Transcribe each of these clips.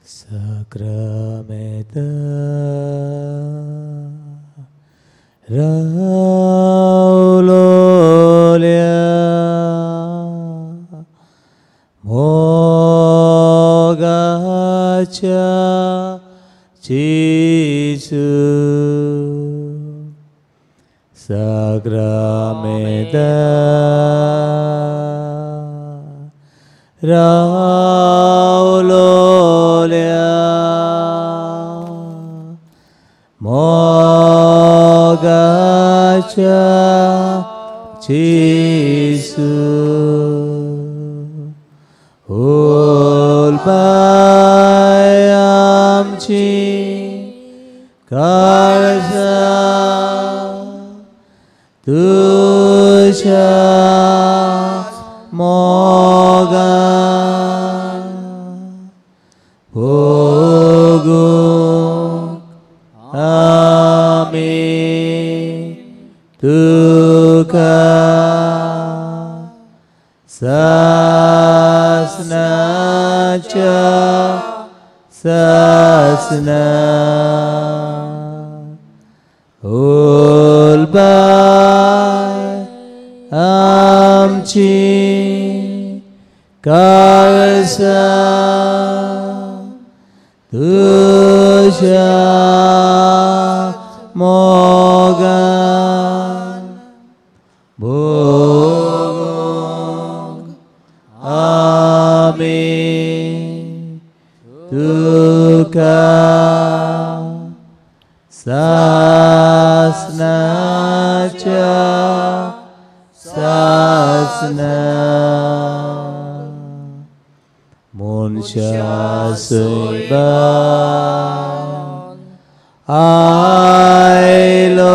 Sakramenta Raulolia Mogacha Jesu Sakramenta Raulolia Mogacha Jesu Ulbayamchi Karsa Tusha Moga Poguk Ami Tuka Sasnacha Sasna Ulbai Amchi Karsa Tusha Moga Bogong Ami Tuka Sasnacha Sasna Munsha Seiban Ailolia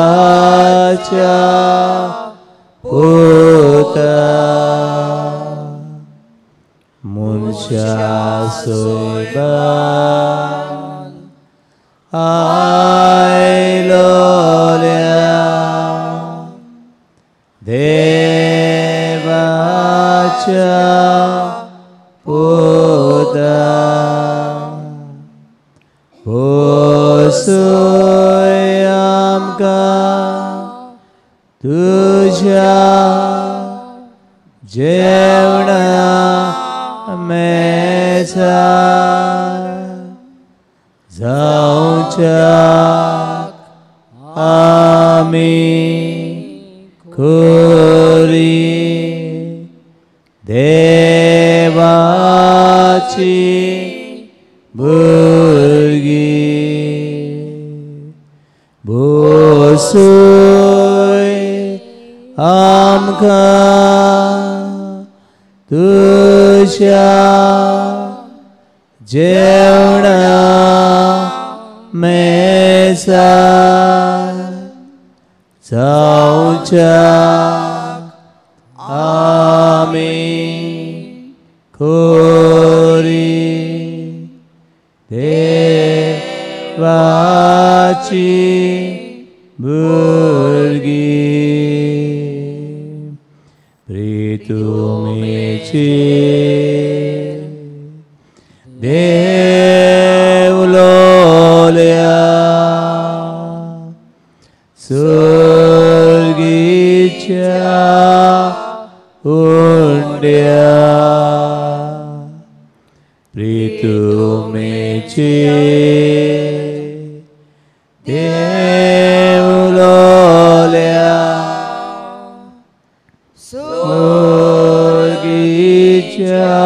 Devacha Puta Munsha Seiban Ailolia Devacha Buddha Posuyamka Tuja Jevna Mesa Zauchak Ami Kuri Devachi Burgi Bosui Amka Tusha Jevna Mesa Sauchak Ami Kori Devachi Burgi Pritumichi Devlolia Surgicha Undya Pritumichi Devlolia Surgicha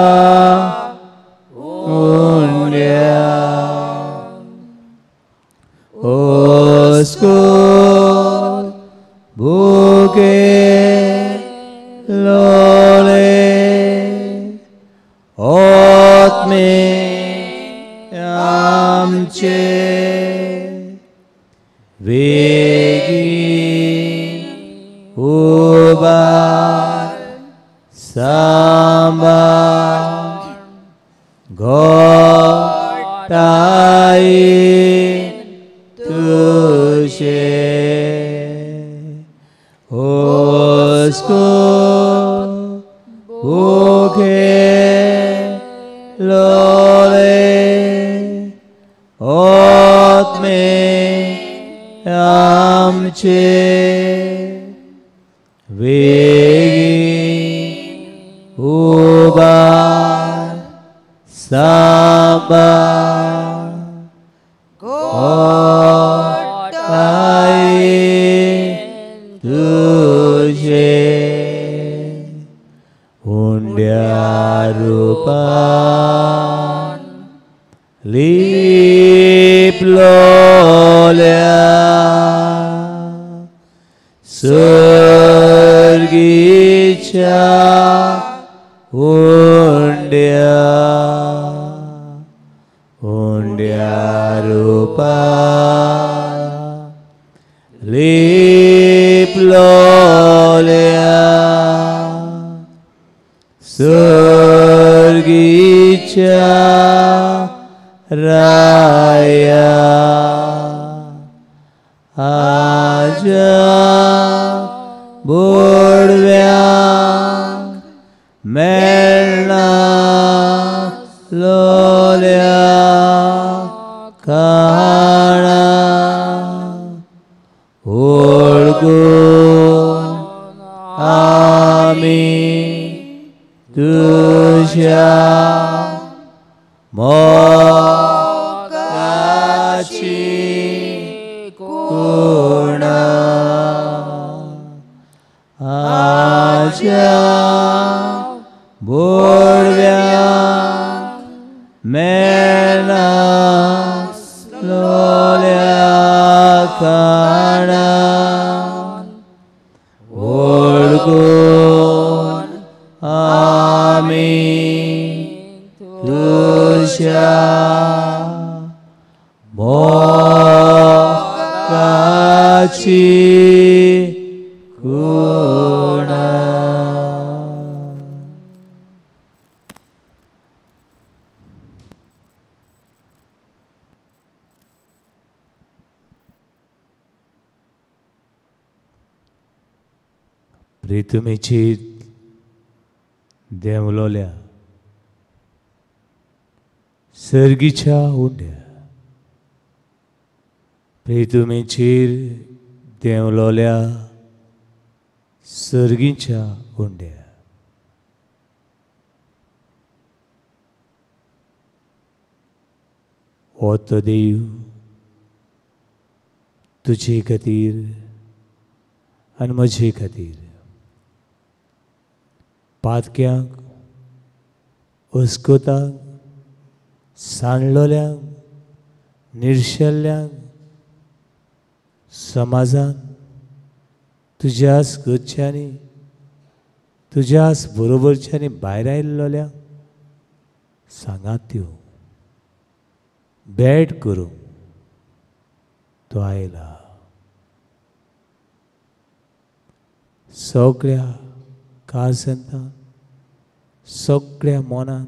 Undya Oskul Buke Lole Otme Amche Vegi Ubar Samba Gotai Tushe Oskul वेगी उबार सांबाळ घोटाळेन तुझे हुंड्या रूपान लिपलोल्या स्वर्गीच्या हुंड्या रूपान लिपलोल्या स्वर्गीच्या राया आजा बोडव्यांक मेळना लोल्या काणा ओळखून आमी तुझ्या मोगाची कुणा आजा बोडव्यांक मेळना लोल्या काणा ओळखून आमी तुझ्या मोगाची कुणा. प्रितुमेची देवलोल्या सर्गीच्या हुंड्या प्रितुमेचीर देवलोल्या सर्गीच्या हुंड्या हो तो देव तुजे खातीर आनी म्हजे खातीर पातक्यांक अस्कोतांक सांडलोल्यांक निर्शेल्ल्यांक समाजान तुज्याच घरच्यांनी तुज्याच बरोबरच्यांनी भायर आयिल्लोल्यांक सांगात त्यो भेट करूंक तो आयला. सगळ्या काळजांतान सगळ्या मनान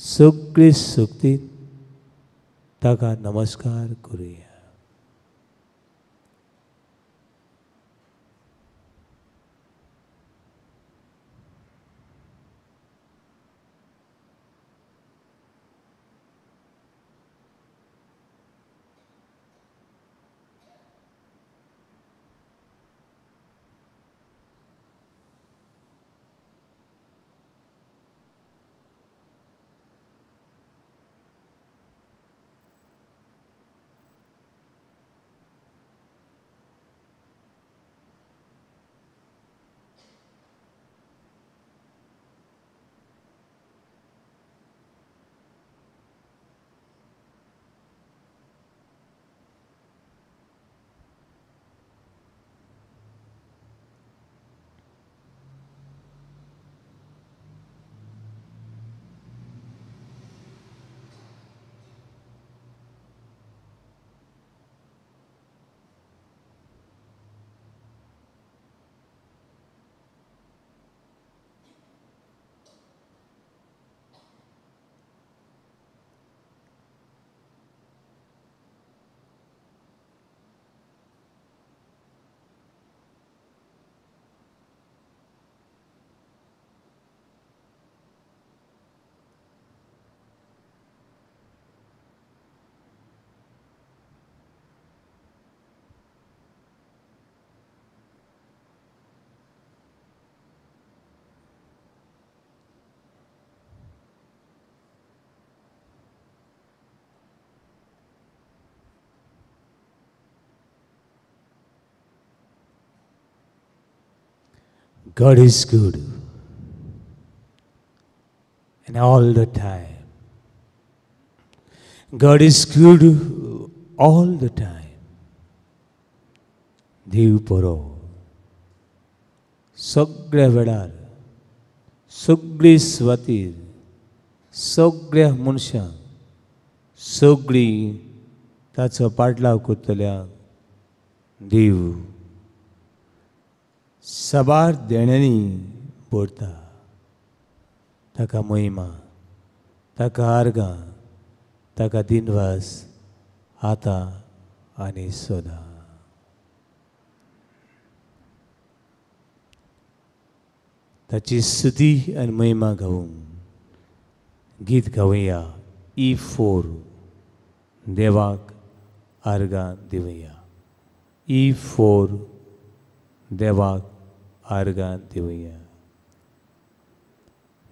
सगळे सक्तीन ताका नमस्कार करुया. God is good. And all the time. God is good all the time. देव बरो सगळ्या वेळार सगळी स्वातीर सगळ्या मनशांक सगळी ताचो पाटलाव करतल्याक देव सबार देण्यांनी भरता. ताका महिमा, ताका आर्गां, ताका दिनवास आतां आनी सदां. ताची स्तुती आनी महिमा गावूंक गीत गावया. E4 देवाक आर्गां दिवया. E4 देवाक आर्गां दिवया.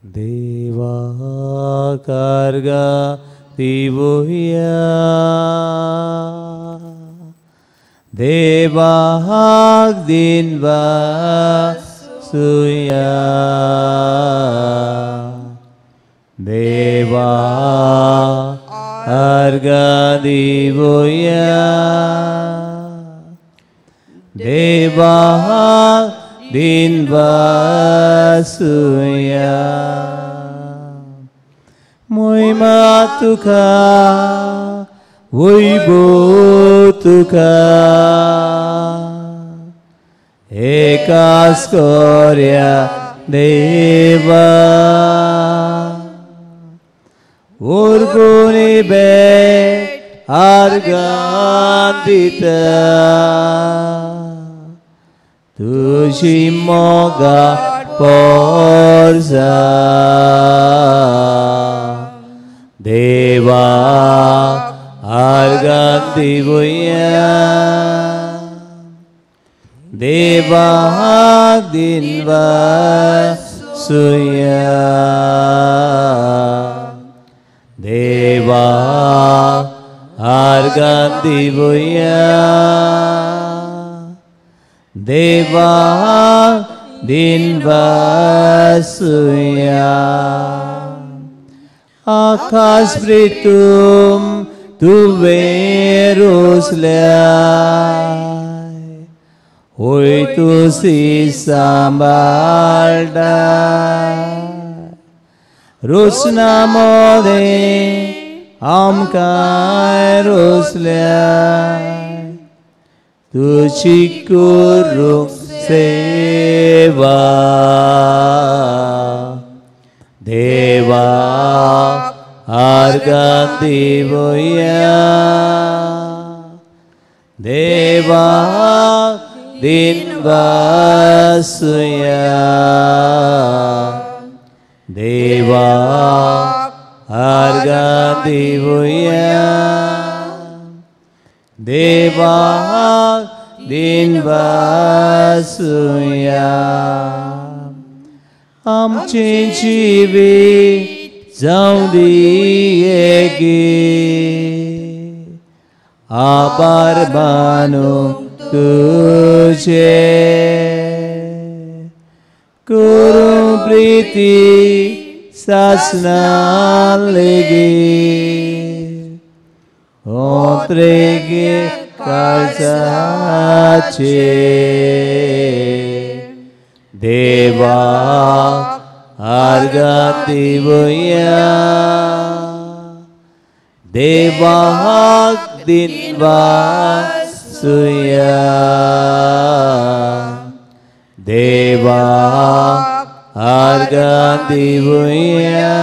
देवाक आर्गां दिवया. देवाक दिनवासुया. देवाक आर्गां दिवया. देवाक दिनवासुया. महिमा तुका वैभव तुका एकाच कर्या देवा. उर्गुनी बेट आर्गां दिता तुझी मोगा पोरसा. देवा आर्गां दिवया. देवाक दिनवासुया. देवाक आर्गां दिवया. देवाक दिनवासुया. आकाश प्रीतुम तुवें रोसल्याय होय तुसी सांबाळटा. रोसना मोदें आमकां रोसल्याय तुझी करूंक सेवा. देवा आर्गां दिवया. देवाक दिनवासुया. देवाक आर्गां दिवया. देवाक दिनवासुया. आमचे जिवीत जावं दियेगी आभार मानूंक तुझे. करूं प्रीती सासनां लेगीत ओत्रेगे काळजाचे. देवाक आर्गां दिवया. देवाक दिनवासुया. देवाक आर्गां दिवया.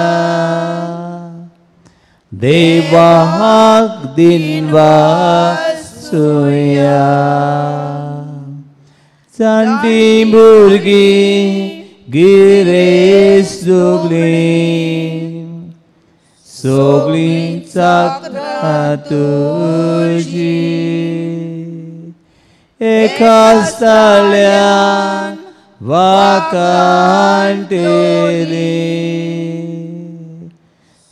देवाक दिनवासुया. जाणटी भुरगीं गिरेस्त सगळीं चाकरां तुजी. एकाच ताळ्यान वाकांटेली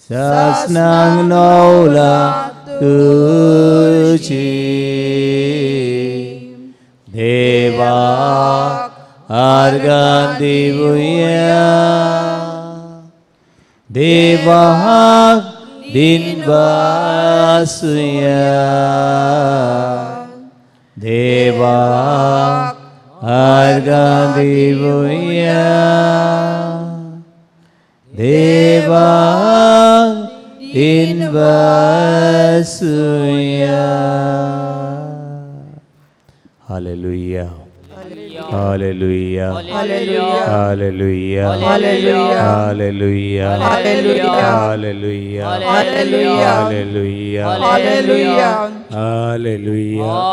सासनांक नवला तुजी. देवाक अर्गां दिवुया देवाक दिनवासुया देवाक अर्गां दिवुया देवाक दिनवासुया hallelujah Hallelujah. Hallelujah. Hallelujah. Hallelujah. Hallelujah. Hallelujah. Hallelujah. Hallelujah. Hallelujah. Hallelujah.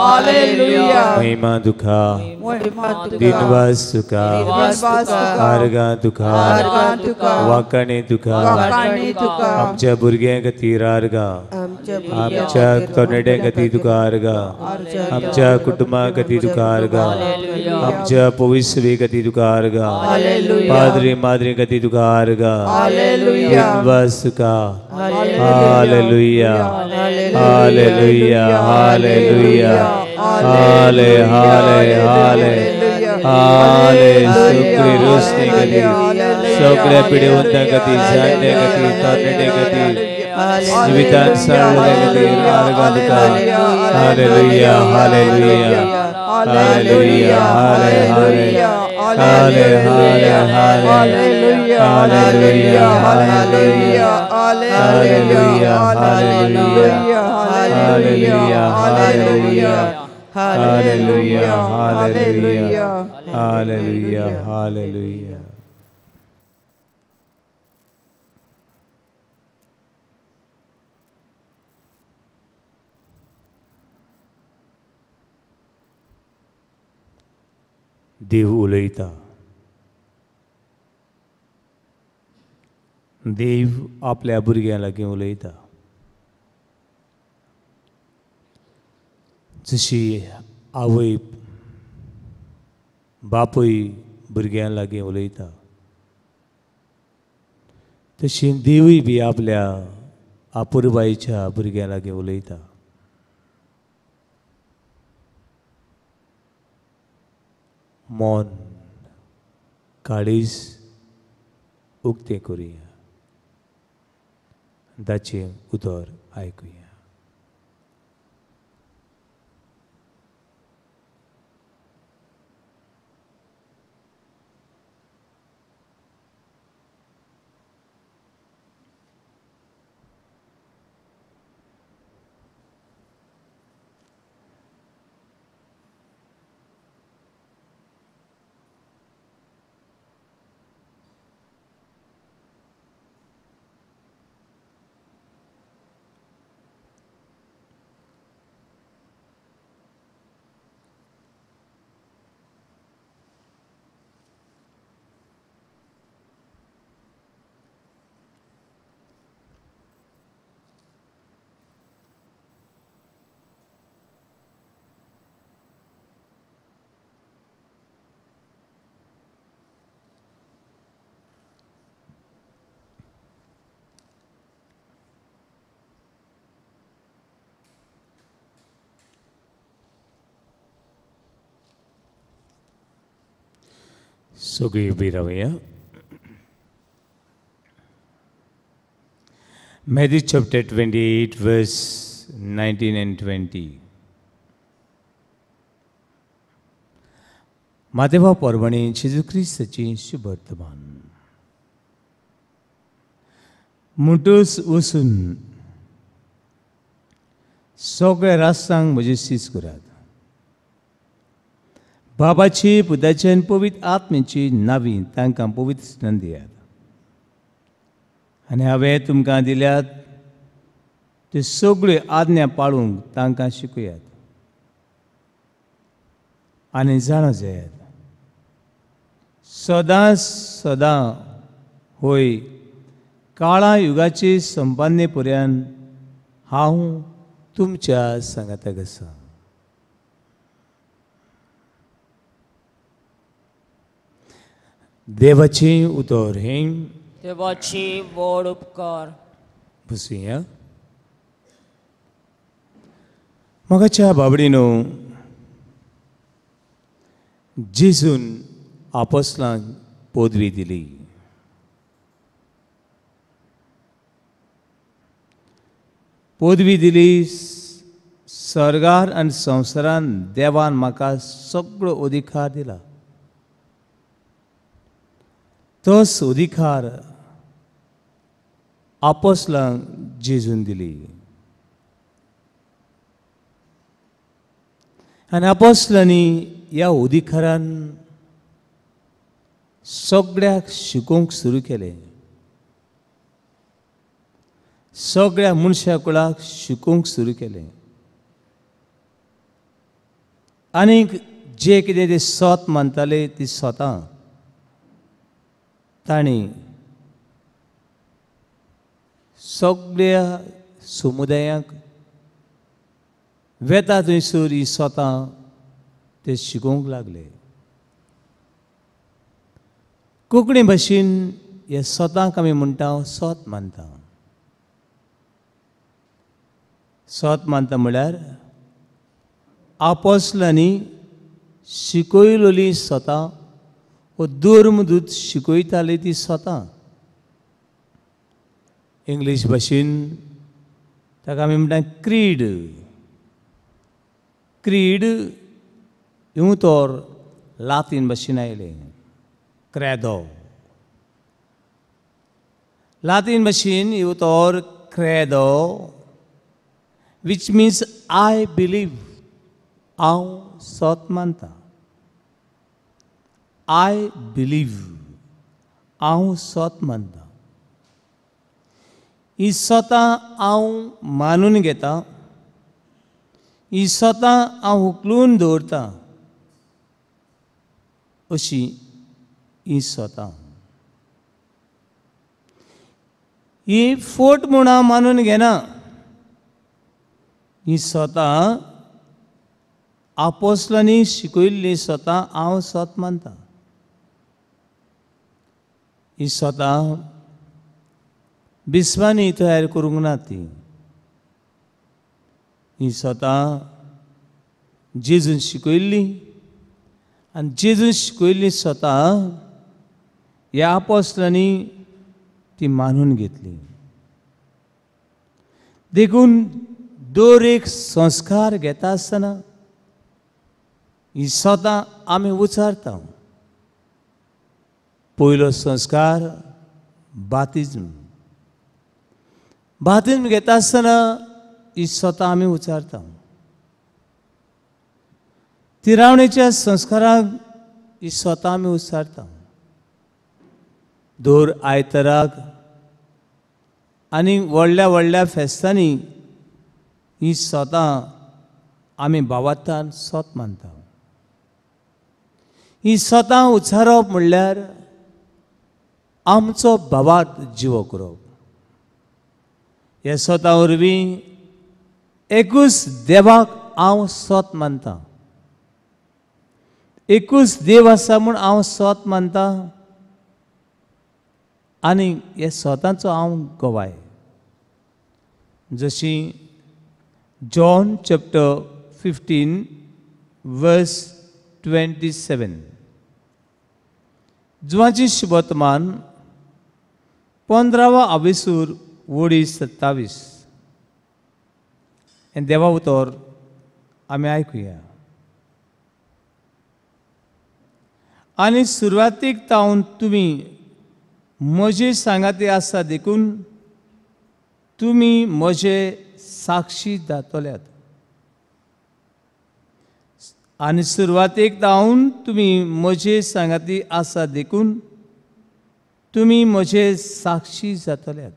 महिमा दुखा दिनवास सुखा अर्गा दुखा वाकणे दुखा आमच्या भुरग्यां खातीर अर्गा आमच्या तरणाट्यां खातीर तुका अर्गा आमच्या कुटुंबा खातीर तुका अर्गा आमच्या पवित्र खातीर तुका अर्गा पाद्री माद्री खातीर तुका अर्गा दिनवास सुखा हालेलुया हालेलुया हालेलुया हाले हाले हाले हाले सगळी रोशनी खातीर सगळ्या पिढेवंतां खातीर जाणट्यां खातीर तरणाट्यां खातीर जीवितान साळल्या खातीर अर्गा तुका हालेलुया हालेलुया हालेलुया हाले हाले हाले हाले हाले hallelujah hallelujah hallelujah hallelujah hallelujah hallelujah hallelujah hallelujah hallelujah hallelujah देव उलयता देव आपल्या भुरग्यां लागीं उलयता जशी आवय बापूय भुरग्यां लागीं उलयता तशी देवूय बी आपल्या आपुरबायेच्या भुरग्यां लागीं उलयता मौन काळीज उक्तें करुया ताचें उतर आयकुया सगळीं उबीं रावया Matthew chapter 28 verse 19 and 20 मातेवा परवणी जेजू क्रिस्ताची शुभ वर्तमान मुठूस वचून सगळ्या राष्ट्रांक म्हजी सीस करात बाबाची पुताची आनी पवित्र आत्म्याची नांवीं तांकां पवित्र स्नान दियात आनी हांवें तुमकां दिल्यात ते सगळ्यो आज्ञा पाळूंक तांकां शिकयात आनी जाणा जायात सदांच सदां होय काळा युगाचे संपादने पर्यंत हांव तुमच्या सांगाताक आसा देवाची उतर हे देवाची व्हड उपकार बसुया मोगाच्या बाबडीनो जेजून आपोस्लांक पदवी दिली. पदवी दिली. स्वर्गार आनी संवसारान देवान म्हाका सगळो अधिकार दिला. तोच अधिकार आपोस्लांक जेजून दिली. आनी आपोस्लांनी ह्या अधिकारान सगळ्याक शिकोवंक सुरू केलें. सगळ्या मनशा कुळाक शिकोवंक सुरू केलें. आनीक जे कितें ते स्वत मानताले ती स्वता तांणी सगळ्या समुदायाक वेता थंयसर ही स्वता ते शिकोवंक लागले. कोंकणी भाशेन हे स्वताक आमी म्हणटा स्वत मानता. स्वत मानता म्हळ्यार आपोस्लांनी शिकयलोली स्वता वो धर्मदूत शिकयताली ती स्वता. इंग्लीश भाशेन ताका आमी म्हणटा क्रीड. क्रीड ह्यो तर लातीन भाशेन आयले. क्रेदो लातीन भाशेन ह्यो तर क्रेदो विच मिन्स आय बिलीव. हांव स्वत मानता. आय बिलीव. हांव स्वत मानता. ही स्वता हांव मानून घेता. ही स्वता हांव उखलून दवरता. अशी ही स्वता. ही फोट म्हूण हांव मानून घेना. ही स्वता आपोस्लांनी शिकयल्ली स्वता हांव स्वत मानता. ही स्वता बिस्वांनी तयार करूंक ना ती. ही स्वता जेजून शिकयल्ली आनी जेजून शिकयल्ली स्वता ह्या आपोस्लांनी ती मानून घेतली. देखून दर एक संस्कार घेता आसतना ही स्वता आमी उचारता. पयलो संस्कार बातिज्म. बातिज्म घेता आसतना ही स्वता आमी उचारता. तिरावणेच्या संस्काराक ही स्वता आमी उचारता. दर आयताराक आनी व्हडल्या व्हडल्या फेस्तांनी ही स्वता आमी भावार्थान स्वत मानता. ही स्वता उचारप म्हणल्यार आमचो भावार्थ जिवो करप. ह्या स्वता वरवीं एकूच देवाक हांव स्वत मानता. एकूच देव आसा म्हूण हांव स्वत मानता. आनी ह्या स्वताचो हांव गवाय. जशी जॉन चॅप्टर 15 वर्स 27. जुवाची शुभवर्तमान 15वा आवेसूर वडी 27. हे देवा उतर आमी आयकुया. आनी सुरवातीक तावन तुमी म्हजे सांगाती आसा देखून तुमी म्हजे साक्षी जातल्यात. आनी सुरवातेक जावन तुमी म्हजे सांगाती आसा देखून तुमी म्हजे साक्षी जातल्यात.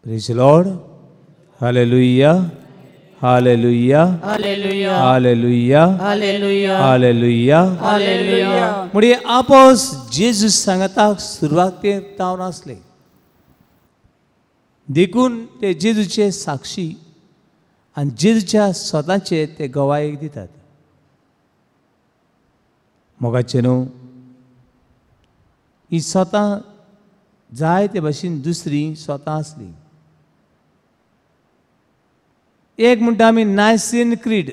Praise the Lord. Hallelujah. Hallelujah. Hallelujah. Hallelujah. Hallelujah. Hallelujah. Hallelujah. म्हणजे आपोस जेजू सांगताक सुरवातेक जावन आसले. देखून ते जेजूचे साक्षी आनी जेजूच्या स्वताचे ते गवायेक दितात. मोगाचे न्हू. ही स्वता जायते भाशेन दुसरी स्वता आसली. एक म्हणटा आमी नायसीन क्रीड.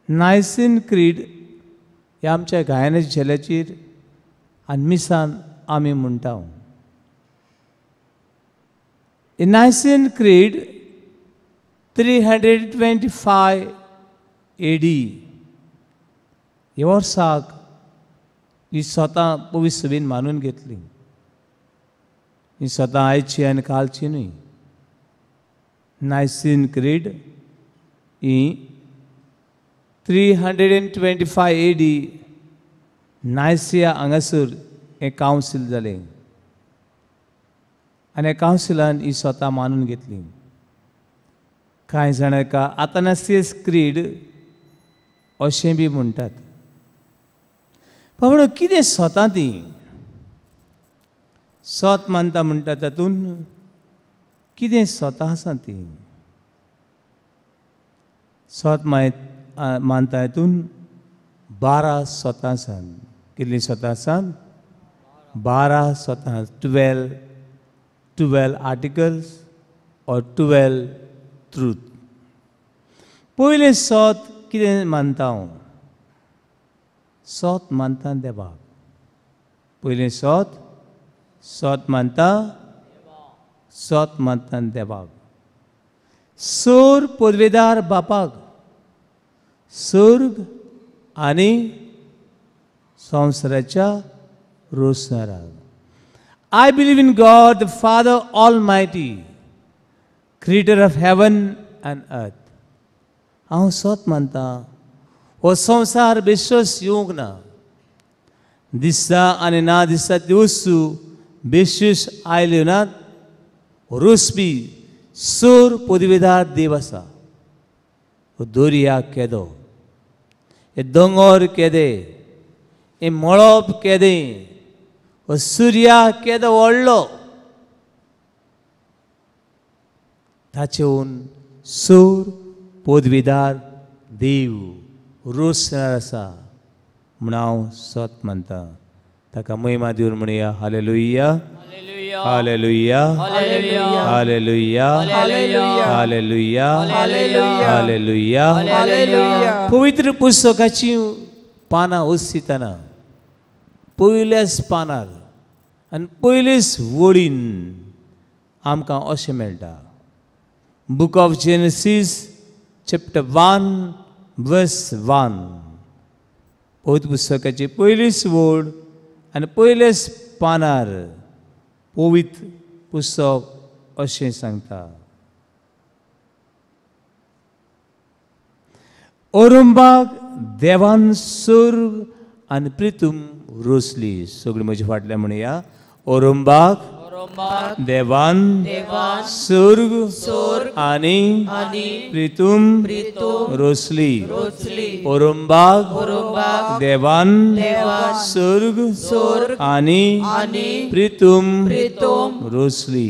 नायसीन क्रीड हे आमच्या गायनाच्या झेल्याचेर आनी मिसान आमी म्हणटा. In Nicene Creed 325 AD ह्या वर्साक ही स्वता पवित्र सभेन मानून घेतली. ही स्वता आयची आनी कालची न्हय. Nicene Creed ही 325 AD नायसिया हांगासर हें कावन्सील जालें आनी ह्या कावन्सिलान ही स्वता मानून घेतली. कांय जाणां हेका अथानासियस क्रीड अशें बी म्हणटात. पण कितें स्वता ती स्वत मानता म्हणटा तातूंत कितें स्वता आसा ती स्वत मानता हितून 12 स्वता आसात. कितलीं स्वता आसात? 12 स्वता. 12 आर्टिकल्स और 12 ट्रूथ. पयलें स्वत कितें मानता हांव? स्वत मानता देवाक. पयलें स्वत मानता देवाक. सोर पदवेदार बापाक, स्वर्ग आनी संवसाराच्या रोसणाराक. I believe in God, the Father Almighty, creator of heaven and earth. हांव स्वत मानता हो संवसार बेश्वस येवंक ना. दिसता आनी ना दिसता त्यो वस्तू बेश्वस आयल्यो नात. रोसपी सोर पदवेदार देव आसा. हो दर्या केदो, हे दोंगर केदे, हे मळब केदें, हो सुर्या केदो व्हडलो, ताचेवन सोर पदवेदार देव रोसणार आसा म्हूण हांव स्वत मानता. ताका महिमा दिवन म्हणया hallelujah, hallelujah, hallelujah, hallelujah, hallelujah. पवित्र पुस्तकाची पानां ओसितना पयल्याच पानार आनी पयलेच वळीन आमकां अशें मेळटा. Book of Genesis chapter 1 verse 1. पवित्र पुस्तकाची पयलीच वळ आनी पयलेच पानार पवित्र पुस्तक अशें सांगता. औरंबाग देवान स्वर्ग आनी पृथ्वी रोसली. सगळीं म्हजे फाटल्यान म्हणया औरंबाग देवान स्वर्ग आनी पृथ्वी रोसली. औरंबाग देवान स्वर्ग आनी पृथ्वी रोसली.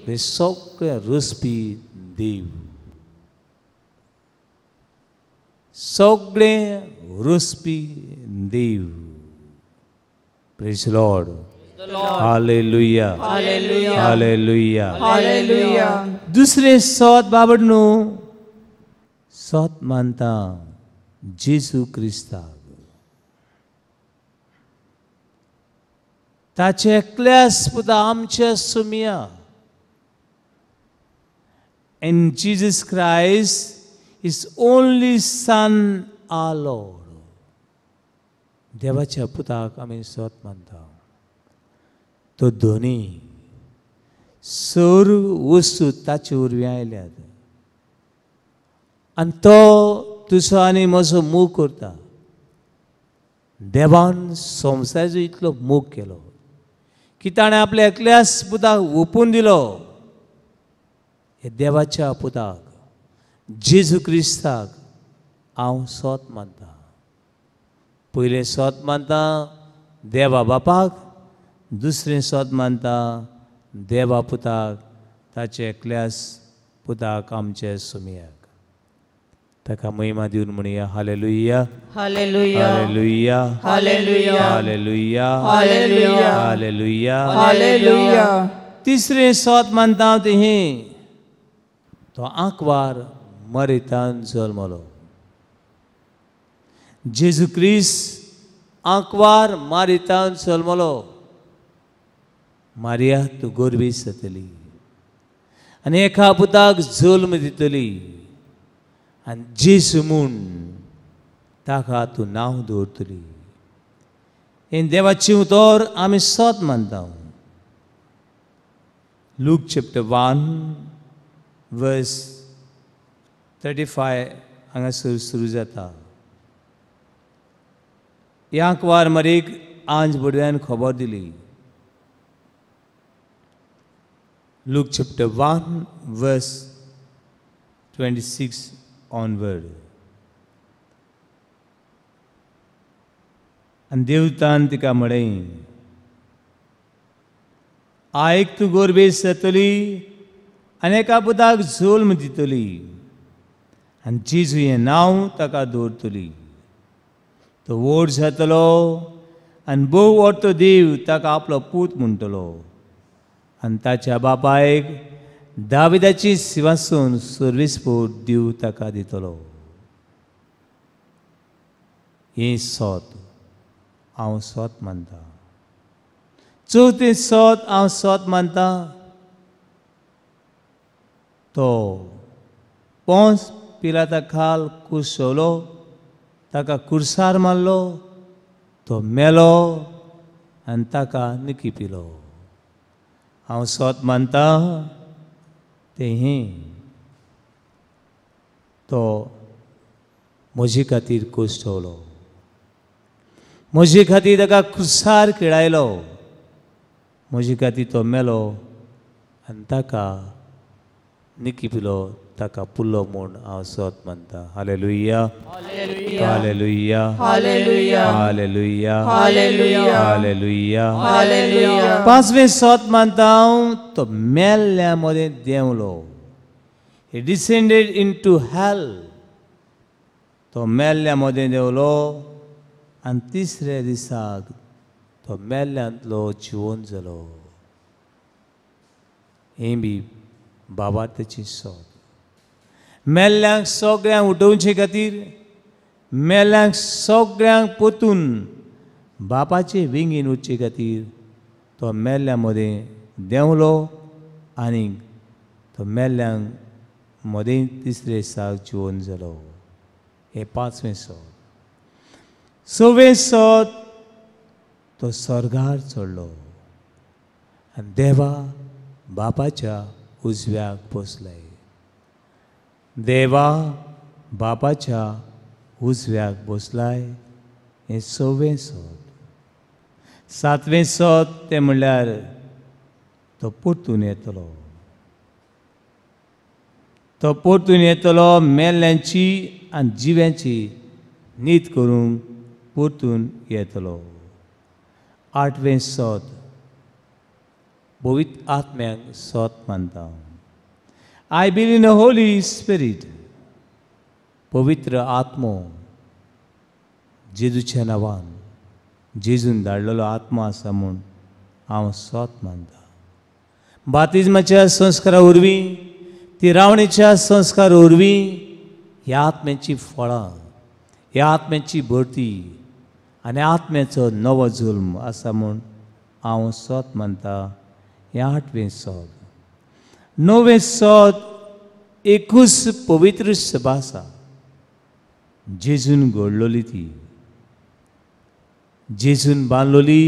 हे सगळे रोसपी देव, सगळे रोसपी देव. Praise Lord. Hallelujah, hallelujah. दुसरे स्वत बाबड न्हू. स्वत मानता जेजू क्रिस्ताक. ताचे एकल्याच पुता आमच्या सुमिया. And Jesus Christ, His only Son, our Lord. देवाच्या पुताक आमी स्वत मानता. तो दोनी सर्व वस्तू ताचे वरवीं आयल्यात आनी तो तुजो आनी म्हजो मोग करता. देवान संवसाराचो इतलो मोग केलो की ताणें आपल्या एकल्याच पुताक ओपून दिलो. हे देवाच्या पुताक जेजू क्रिस्ताक हांव स्वत मानता. पयलें स्वत मानता देवा बापाक, दुसरें स्वत मानता देवा पुताक, ताचे एकल्याच पुताक आमचे सुमियाक. ताका महिमा दिवन म्हणया hallelujah, hallelujah, hallelujah, hallelujah, hallelujah, hallelujah, hallelujah, hallelujah. तिसरें स्वत मानता हांव तें तो आंकवार मरितान जल्मलो. जेजू क्रिस्त आंकवार मारितान चलमलो मारिया तूं गोरबीस जातली आनी एका पुताक जल्म दितली आनी जेजू म्हूण ताका तूं नांव दवरतली. हे देवाची उतर आमी सोत मानता. लूक चॅप्टर 1 वर्स 35 हांगासर सुरू जाता. ह्या आंकवार मारीक आंज बडव्यान खबर दिली. Luke chapter 1 verse 26 onward. आनी देवतान तिका म्हळें, आयक तूं गोरबेस जातली आनी एका पुताक जल्म दितली आनी जेजू हें नांव ताका दवरतली. तो व्हड जातलो आनी भोव व्हडतो देव ताका आपलो पूत म्हणटलो आनी ताच्या बापायक दाविदाची सिंहासन सर्वेस्पोट दिव ताका दितलो. हें सोत हांव सोत मानता. चवथें सोत हांव सोत मानता. तो पोंस पिलाता खाल कुसवलो, ताका कुर्सार मारलो, तो मेलो आनी ताका निकिपिलो. हांव सोत मानता तें हें, तो म्हजे खातीर कुसवलो, म्हजे खातीर ताका कुर्सार खिळायलो, म्हजे खातीर तो मेलो आनी ताका निकिपिलो, ताका पुल्लो म्हूण हांव सोत मानता. Hallelujah, hallelujah, hallelujah, hallelujah, hallelujah, hallelujah. Hallelujah. पांचवें सोत मानता हांव, तो मेल्ल्या मदें देंवलो. He descended into hell. तो मेल्ल्या मदें देंवलो आनी तिसऱ्या दिसाक तो मेल्ल्यांतलो जिवंत जालो. हें बी बाबाताची सोत. मेल्ल्यांक सगळ्यांक उठोवचे खातीर, मेल्ल्यांक सगळ्यांक पोतून बापाचे विंगीन वचचे खातीर तो मेल्ल्या मदें देंवलो आनी तो मेल्ल्यांक मदें तिसरे दिसाक जिवंत जालो. हें पांचवें सोत. सवें सोत, तो स्वर्गार चडलो आनी देवा बापाच्या उजव्याक बसलाय. देवा बापाच्या उजव्याक बसलाय. हें सवें सोत. सातवें सोत तें म्हणल्यार तो परतून येतलो. तो परतून येतलो मेल्ल्यांची आनी जिव्यांची न्हीद करूंक परतून येतलो. आठवें सोत, पवित्र आत्म्याक सोत मानता. I believe in the Holy Spirit. पवित्र आत्मो जेजूच्या नांवान जेजून धाडलेलो आत्मा आसा म्हूण हांव सोत मानता. बातिजमाच्या संस्कारा वरवीं, ती रावणेच्या संस्कार वरवीं ह्या आत्म्याची फळां, ह्या आत्म्याची भरती आनी आत्म्याचो नवो जल्म आसा म्हूण हांव सोत मानता. हें आठवें सोत. णवें सोत, एकूच पवित्र सभा आसा जेजून घडलोली. ती जेजून बांदलोली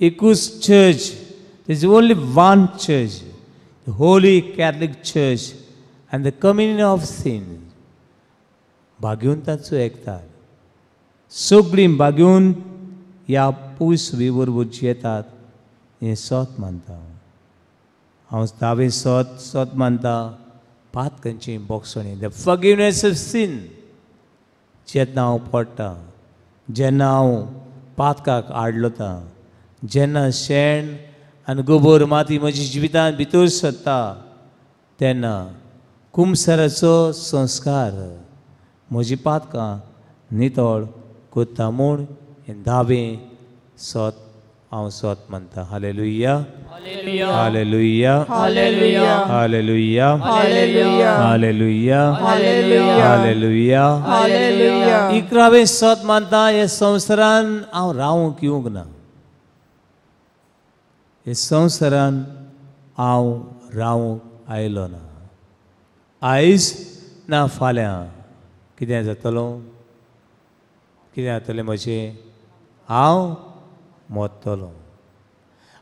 एकूच church. There is only one church, the holy Catholic church and the communion of sins. भाग्यवंतांचो एकठांय. सगळीं भाग्यवंत ह्या पवित्र सभे बरोबर येतात. हें सोत मानता. हांव दावें सोत मानता. पातकांची बोगसणी, द फॉरगिवनेस ऑफ सीन. जेन्ना हांव पडटा, जेन्ना हांव पातकाक आडलोता, जेन्ना शेण आनी गोबर माती म्हज्या जिवितांत भितर सरता, तेन्ना कुमसाराचो संस्कार म्हजी पातकां नितळ कोत्ता म्हूण हें दावें सोत हांव सोत मानता. Hallelujah, hallelujah, hallelujah, hallelujah, hallelujah, hallelujah, hallelujah, hallelujah, hallelujah, 11वें सत मानता हे संवसारान हांव रावूंक येवंक ना. हे संवसारान हांव रावूंक आयलो ना. आयज ना फाल्यां कितें जातलो, कितें जातलें म्हजें, हांव मोत्तलों.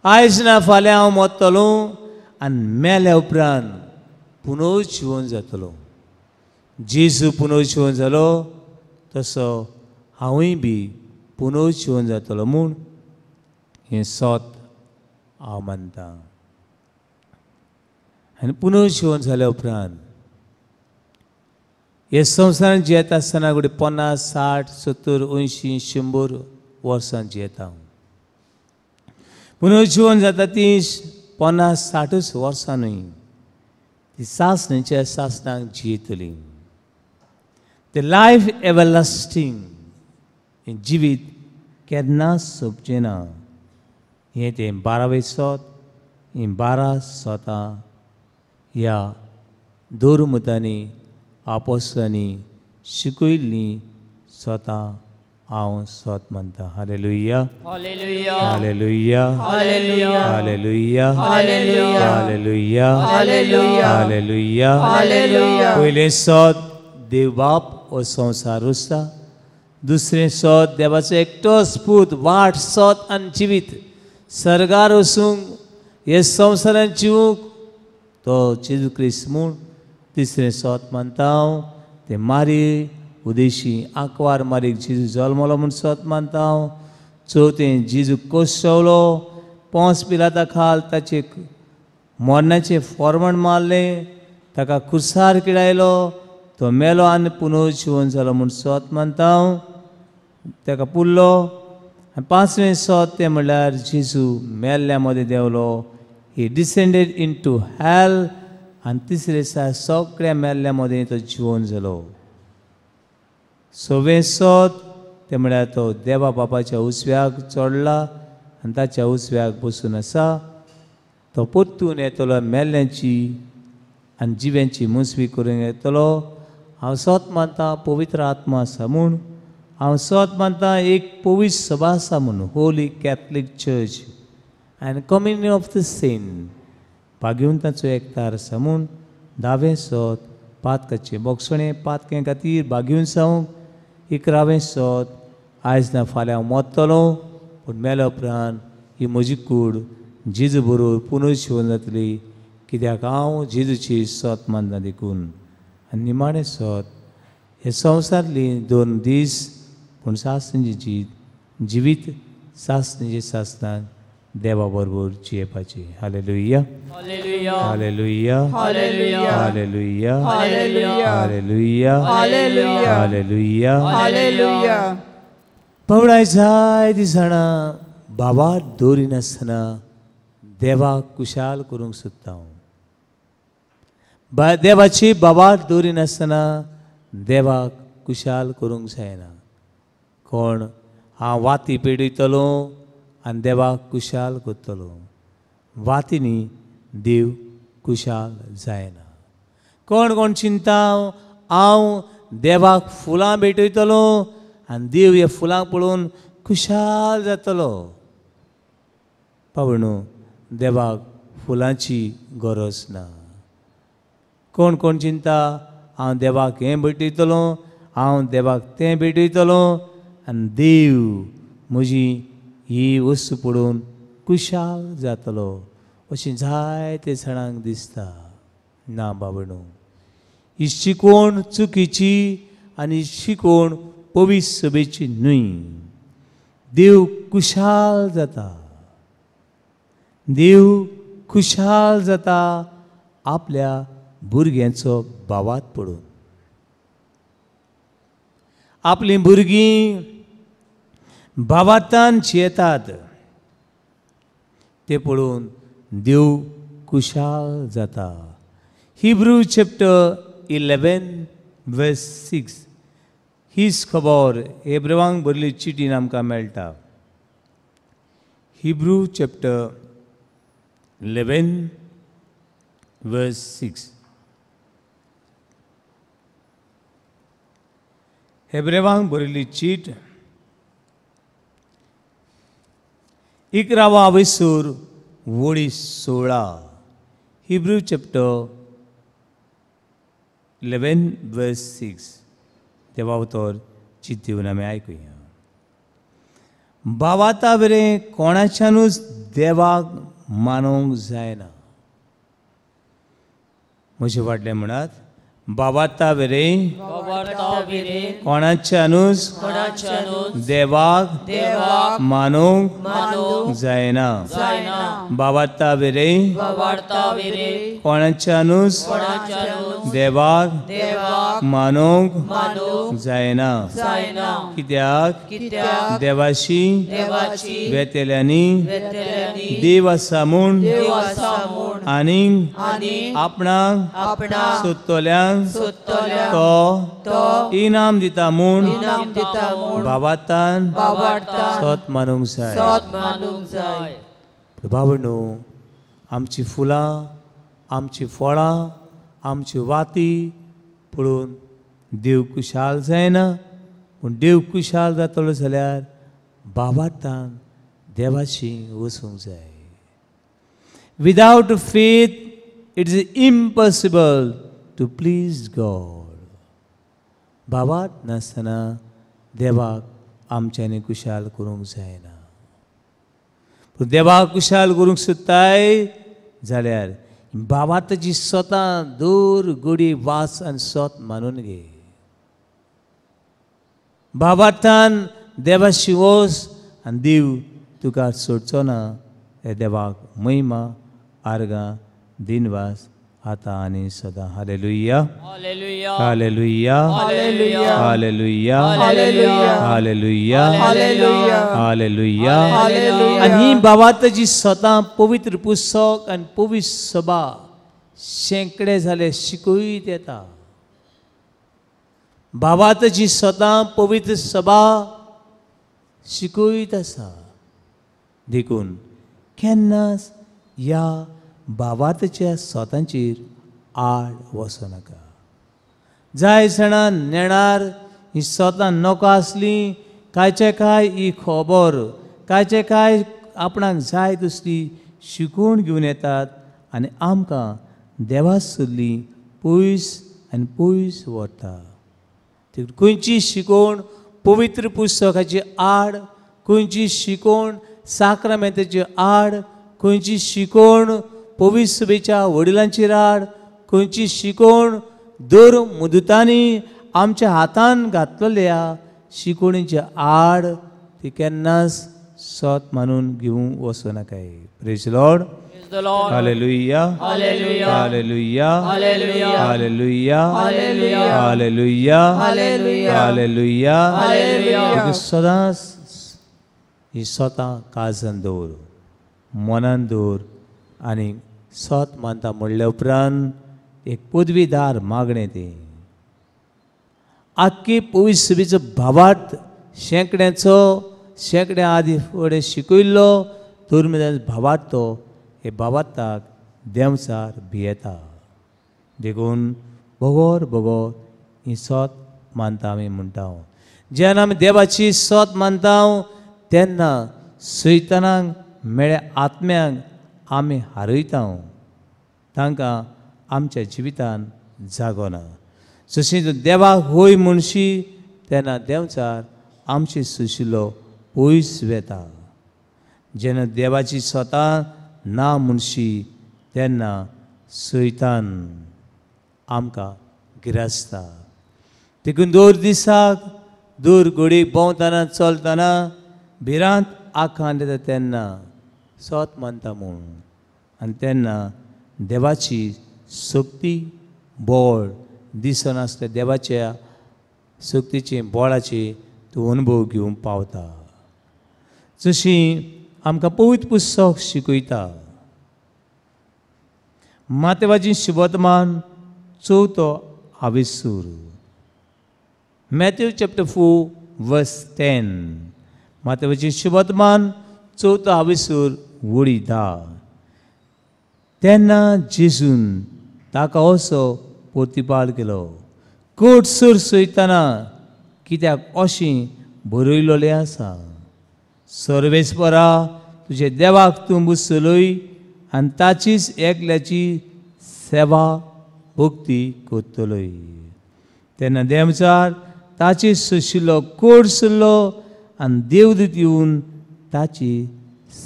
आयज ना फाल्यां हांव मोत्तलों आनी मेल्या उपरांत पुनर्जीवन जातलो. जेजू पुनर्जीवन जालो तसो हांवूय बी पुनर्जीवन जातलो म्हूण हें सत हांव मानतां. आनी पुनर्जीवन जाल्या उपरांत हे संवसारांत जियेता आसतना घडये 50, 60, 70, 80, 100 वर्सां जियेता हांव. पुनर्जीवन जाता ती 50, 60 वर्सां न्हय, ती सासणेच्या सासणाक जियेतली. The life everlasting हें जिवीत केन्नाच सोंपचें ना. हें तें 12वें सत, हीं 12 सतां ह्या धर्मतांनी आपोस्तांनी शिकयल्लीं सतां हांव सत मानतां. Hallelujah, Hallelujah. Hallelujah, Hallelujah. Hallelujah, Hallelujah. Hallelujah, Hallelujah. Hallelujah. Hallelujah. पयलें सत देव बाप हो संवसार रचता. दुसरें सत देवाचो एकटोच पूत वाट सत आनी जिवीत सर्गार वचूंक हे संवसारांत जिवूंक तो जेजू क्रिस्त म्हूण. तिसरें सत मानता हांव तें मारी उदेशी आंकवार मारीक जेजू जल्मलो म्हूण सत मानता हांव. चवथें जेजू कोसळ्ळो, पोंस पिलाता खाल ताचे मरणाचें फॉर्मण मारलें, ताका खुर्सार किडायलो, तो मेलो आनी पुनर्जीवन जालो म्हूण सत मानता हांव. ताका पुरलो. आनी पांचवें सत तें म्हणल्यार जेजू मेल्ल्या मदें देंवलो. ही डिसेंडेड इनटू हॅल. आनी तिसरे दिसा सगळ्या मेल्ल्या मदें तो जिवन जालो. सवें सत तें म्हळ्यार तो देवा बापाच्या उजव्याक चडला आनी ताच्या उजव्याक बसून आसा. तो परतून येतलो मेल्ल्यांची आनी जिव्यांची मुसवी करूंक येतलो. हांव सत मानतां पवित्र आत्मा आसा म्हूण. हांव सत मानतां एक पवित्र सभा आसा म्हूण, होली कॅथलीक चर्च आनी कम्युनियन ऑफ द सेंट भाग्यवंतांचो एकठार आसा म्हूण. 10वें सत पातकाचे बोगसणे पातके खातीर भाग्यवंत जावंक. 11वें सत आयज ना फाल्यां हांव मोत्तलों पूण मेल्या उपरांत ही म्हजी कूड जेजू बरोबर पुनर्जीवन जातली, कित्याक हांव जेजूची सत मानतां देखून. आनी निमाणें सत हे संवसारली 2 दीस पूण सासणेची जिवीत सासणेची सासणाक देवा बरोबर जियेवपाची. Hallelujah, Hallelujah. Hallelujah, Hallelujah. Hallelujah, Hallelujah. Hallelujah, Hallelujah. Hallelujah. Hallelujah. पवडाय जाय दिसाणां बाबात दवरिनासतना देवाक कुशाल करूंक सोदता हांव. देवाची बाबात दवरिनासतना देवाक कुशाल करूंक जायना. कोण हांव वाती पेटयतलो आनी देवाक कुशाल करतलो, वातींनी देव कुशाल जायना. कोण कोण चिंता हांव देवाक फुलां भेटयतलो आनी देव हे फुलांक पळोवन कुशाल जातलो. पावणू देवाक फुलांची गरज ना. कोण कोण चिंता हांव देवाक हें भेटयतलो, हांव देवाक तें भेटयतलो आनी देव म्हजी ही वस्तू पळोवन कुशाल जातलो अशें जायते जाणांक दिसता. ना बाबणू, ही शिकवण चुकीची आनी शिकवण पवित्र सभेची न्हय. देव कुशाल जाता, देव खुशाल जाता आपल्या भुरग्यांचो भावात पडून. आपली भुरगीं भावार्थान जियेतात ते पळोवन देव कुशाल जाता. हिब्रू चॅप्टर 11 वर्स 6 हीच खबर हेब्रेवांक बरयल्ली चिटीन आमकां मेळटा. Hebrew chapter 11 verse 6. हेब्रेवांक बरयल्ली चीट 11वा विसूर वळी 16. Hebrew chapter 11 verse 6. देवा उतर चित दिवन आमी आयकुया. भावाता बरे कोणाच्यानूच देवाक मानूंक जायना. म्हजे फाटले म्हणात, भावाता बरे कोणाच्यानूच देवाक मानूंक जायना. भावाता बरे कोणाच्यानूच देवाक मानूंक जायना. कित्याक देवाशी वेतेल्यांनी देव आसा म्हूण आनीक आपणाक सोदतल्यांक तो इनाम दिता म्हूण भावार्थान सत मानूंक जाय. भावनो, आमची फुलां, आमची फळां, आमची वाती पळोवन देव खुशाल जायना. पूण देव खुशाल जातलो जाल्यार भावार्थान देवाची वचूंक जाय. Without faith it is impossible to please God. भावार्थ नासतना देवाक आमच्यांनी खुशाल करूंक जायना. पूण देवाक खुशाल करूंक सोदताय जाल्यार भावार्थाची स्वता दूर गोडी वास आनी सोत मानून घे. भावार्थान देवाशी वच आनी देव तुका सोडचो ना. हे देवाक महिमा, आर्गां, दिनवास आता आनी सदां. Hallelujah, hallelujah, hallelujah, hallelujah, hallelujah, hallelujah. आनी ही भावार्थाची स्वता पवित्र पुस्तक आनी पवित्र सभा शेंकडे जाले शिकयत येता. भावार्थाची स्वता पवित्र सभा शिकयत आसा. देखून केन्नाच ह्या भावार्थाच्या स्वतांचेर आड वचो नाका. जाय सणान नेणार ही स्वता नोको आसली, कांयचे काय ही खबर, कांयचे काय आपणाक जाय तसली शिकवण घेवन येतात आनी आमकां देवा सोदली पयस आनी पयस व्हरता. खंयची शिकवण पवित्र पुस्तकाची आड, खंयची शिकवण साक्रामेंताची आड, खंयची शिकवण पवित्र सभेच्या वडिलांची राड, खंयची शिकवण दर मुदतांनी आमच्या हातान घातलेल्या शिकवणीची आड ती केन्नाच सत मानून घेवंक वचूं नाकाय. Praise Lord. Hallelujah, hallelujah, hallelujah, hallelujah, hallelujah, hallelujah. सदांच ही स्वता काळजान दवर, मनान दवर आनी सत मानता म्हणल्या उपरांत एक पदवीदार मागणें तें. आख्खी पवित्र सभेचो भावार्थ शेंकड्या आदी फुडें शिकयल्लो धर्मीदास भावार्थ तो हे भावार्थाक देंवचार भियेता. देखून बोगोर बोगोर ही सत मानता आमी म्हणटा. जेन्ना आमी देवाची सत मानता तेन्ना सैतानाक मेळ्या आत्म्यांक आमी हारयता. तांकां आमच्या जिवितान जागो ना. जशें देवाक होय म्हणशी तेन्ना देंवचार आमचे सुशिल्लो पयस वेता. जेन्ना देवाची स्वता ना म्हणशी तेन्ना सैतान आमकां गिरासता. देखून दर दिसाक दर घडीक भोंवतना चलतना भिरांत आंखान येता तेन्ना सत मानता म्हूण आनी तेन्ना देवाची शक्ती बळ दिसनासल्या देवाच्या शक्तीचे बळाचे तूं अनुभव घेवंक पावता. जशी आमकां पवित्र पुस्तक शिकयता. मातेवाची शुभवर्तमान 4 आविसूर. Matthew chapter 4 verse 10. मातेवाची शुभवर्तमान 4 आविसूर वळी 10. तेन्ना जेजून ताका असो प्रतिपाल केलो. कोट सूर सयताना कित्याक अशीं बरयलोलें आसा, सर्वेस्परा तुजे देवाक तूं बुसलोय आनी ताचीच एकल्याची सेवा भक्ती कोत्तलोय. तेन्ना देवचार ताची सुशिल्लो कोड सुल्लो आनी देवदूत येवन ताची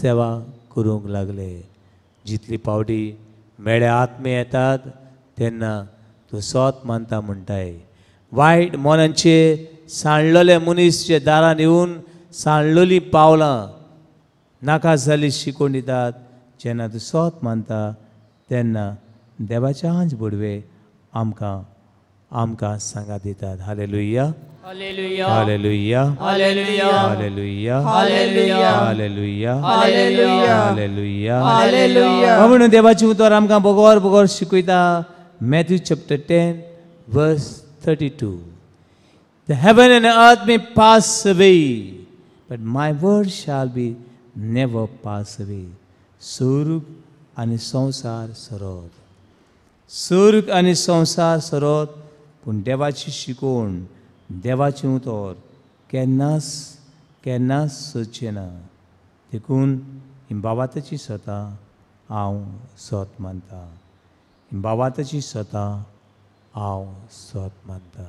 सेवा करूंक लागले. जितली पावटी मेळे आत्मे येतात तेन्ना तो सोत मानता म्हणटाय. वायट मोनांचे सांडलोले मनीसचे दारान येवन सांडलोलीं पावलां नाका जाल्ली शिकोवन दितात. जेन्ना तूं सोत मानता तेन्ना देवाचे आंज बडवे आमकां सांगात दितात. Hallelujah, hallelujah, hallelujah, hallelujah, hallelujah, hallelujah, hallelujah, hallelujah, hallelujah. Hallelujah. म्हणून देवाचें उतर आमकां बोगोर बोगोर शिकयता. Matthew chapter 10 verse 32. The heaven and earth may pass away, but my word shall be never pass away. स्वर्ग आनी संवसार सरोत, स्वर्ग आनी संवसार सरोत, पूण देवाची शिकोवण, देवाचें उतर केन्नाच सोदचें ना. देखून हिंबावाताची स्वता हांव सोत मानता. हिंबावाताची स्वता हांव सोत मानता.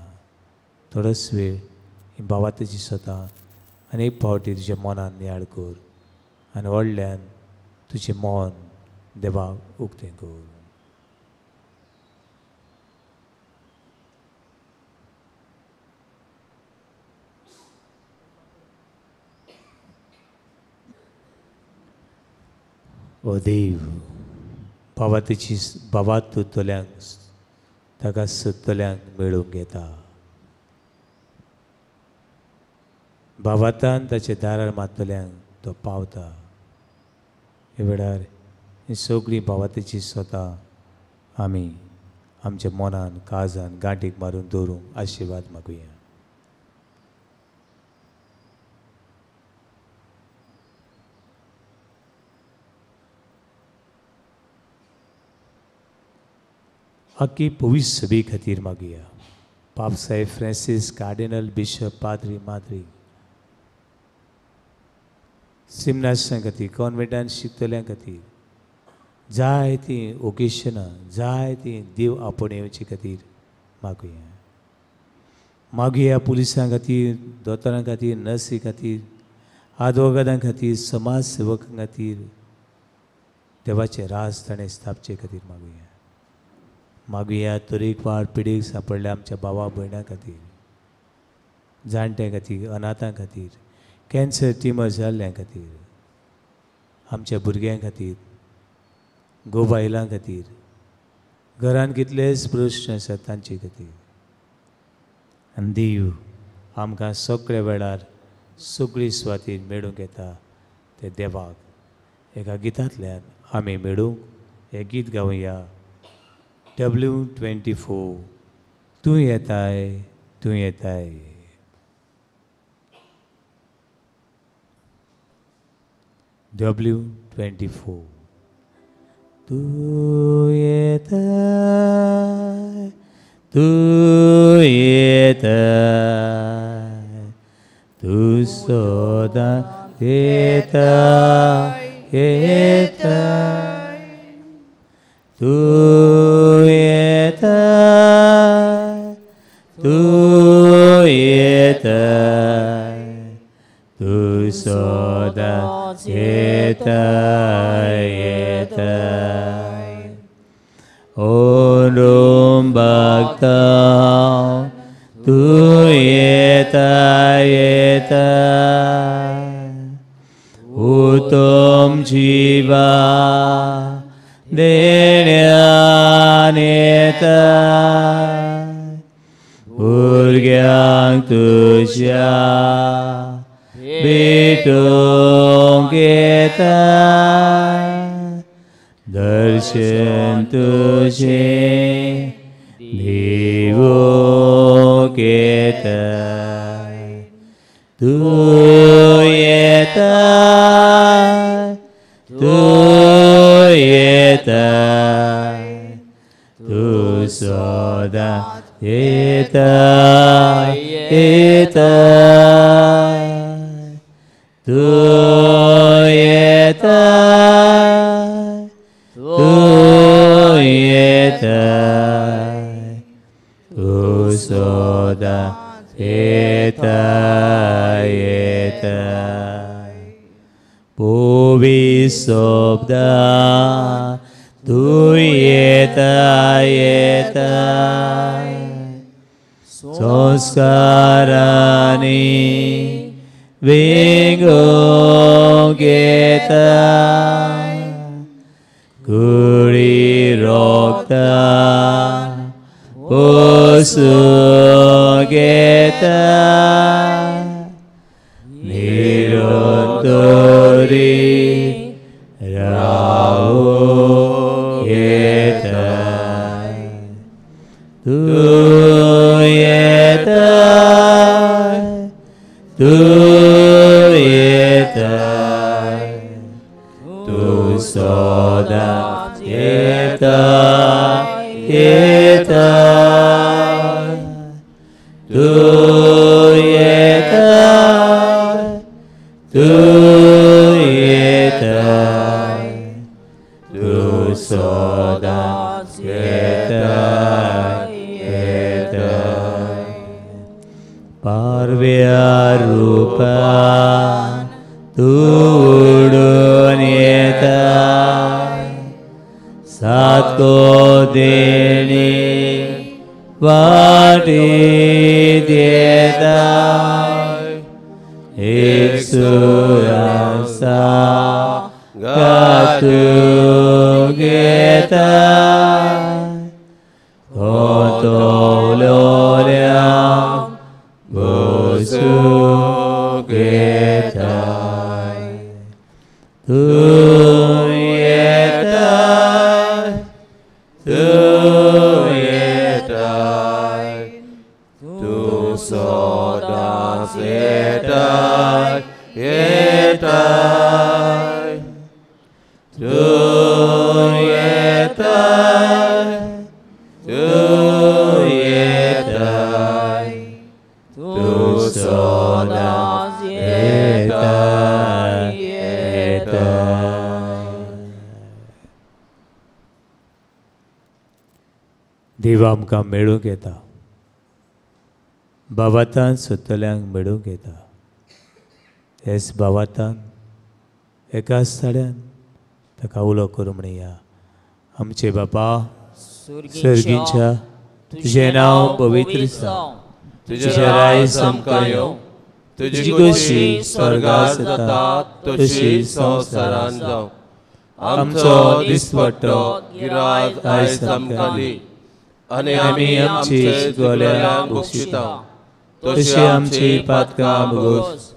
थोडोच वेळ हिंबावाताची स्वता आनी एक फावटी तुज्या मनान नियाळ कर आनी व्हडल्यान तुजें मन देवाक उक्तें कर. ओ देव, बाबा तूं तोल्यांक ताका सोदतल्यांक मेळूंक घेता. बाबातान ताचे दारार मातल्यांक तो पावता. हे वेळार ही सगळीं बाबाताची स्वता आमी आमच्या मनान काळजान गांठीक मारून दवरूंक आशिर्वाद मागुया. आख्खी पवित्र सभे खातीर मागुया. पापसाहेब फ्रांसीस, कार्डिनल, बिशप, पाद्री, माद्री, सिमनासां खातीर, कॉन्वेंटान शिकतल्यां खातीर, जाय तीं ओकेशनां, जाय तीं देव आपणेवचे खातीर मागुया. मागुया पुलिसां खातीर, दोतोरां खातीर, नर्सी खातीर, आदवोगादां खातीर, समाज सेवकां खातीर, देवाचे राज ताणें स्थापचे खातीर मागुया. मागुया तरेकवार पिडेक सांपडल्या आमच्या भावा भयणां खातीर, जाणट्यां खातीर, अनाथां खातीर, कॅन्सर टिमर जाल्ल्यां खातीर, आमच्या भुरग्यां खातीर, गोबायलां खातीर, घरान कितलेच प्रश्न आसात तांचे खातीर. आनी देव आमकां सगळ्या वेळार सगळी सुवातेर मेळूंक येता. ते देवाक एका गितांतल्यान आमी मेळूंक हें गीत गावया. W24 तूं येताय, तूं येताय. W24 तूं येताय, तूं येताय, तूं सदां येताय, येताय, तूं येताय, तूं येताय, तूं सदां येताय, येताय. ओम भक्ता तूं येताय, येताय, उत्तम जिवा देण्यान येताय, भुरग्यांक तुज्या भेटूंक येताय, दर्शन तुजें दिवूंक येताय. तूं येताय, तूं येताय, तूं सदां येताय, येताय तू येताय तू येताय तू सदा येताय येताय पोवी शब्दा तू येताय येताय संस्काराने वेगो घेताय कुडी रोक्ता ओसू घेताय निरंतरी राहू येताय तू येताय तू येताय तू सदा येताय येताय तू येताय तू येताय तू सदा येताय येताय पारव्या रूपान तू उडून येताय सातको देणे वाटी देताय एक सुरासा गातू घेताय होतोलोल्या बसू घेताय तू येताय तू येताय तू सदांच येताय येताय तू येताय तू येताय तू सदांच येताय येताय देव आमकां मेळूंक येता भावार्थान सोदतल्यांक मेळूंक येता हेच भावार्थान एकाच साड्यान ताका उलो करूं म्हणया आमचे बापा सर्गीच्या तुझें नांव पवित्र जावं तुझें राय आमकां येवं तुजी कशी स्वर्गांत जाता तशी संवसारांत जावं आमचो दिसपट्टो गिरायक आयज आमकां दी आनी आमी आमची चुकवल्यांक बक्षिता तशी आमची पातकां भोगोस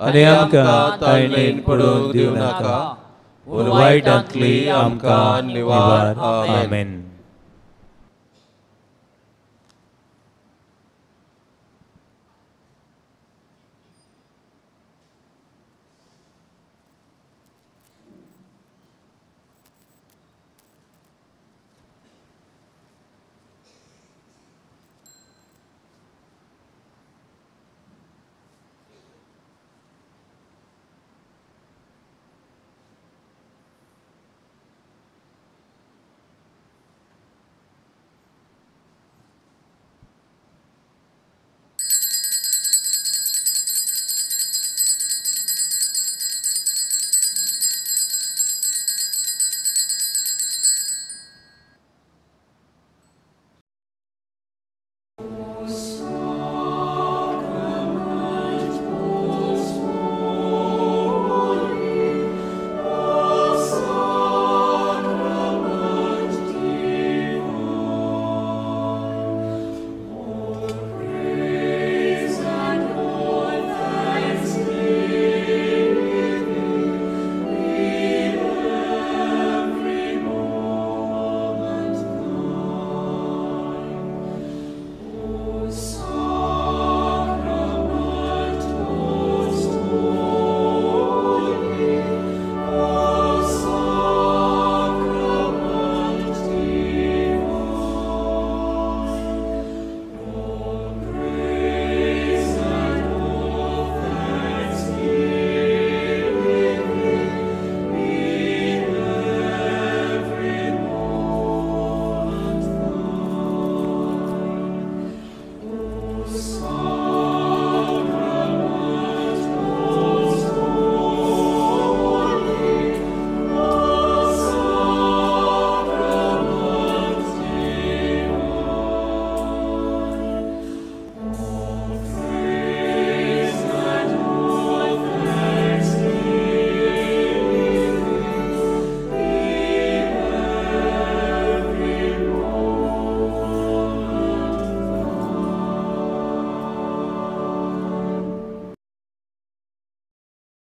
आनी आमकां तायणेन पडूंक दिवं नाका पूण वायटांतली आमकां निवार आमेन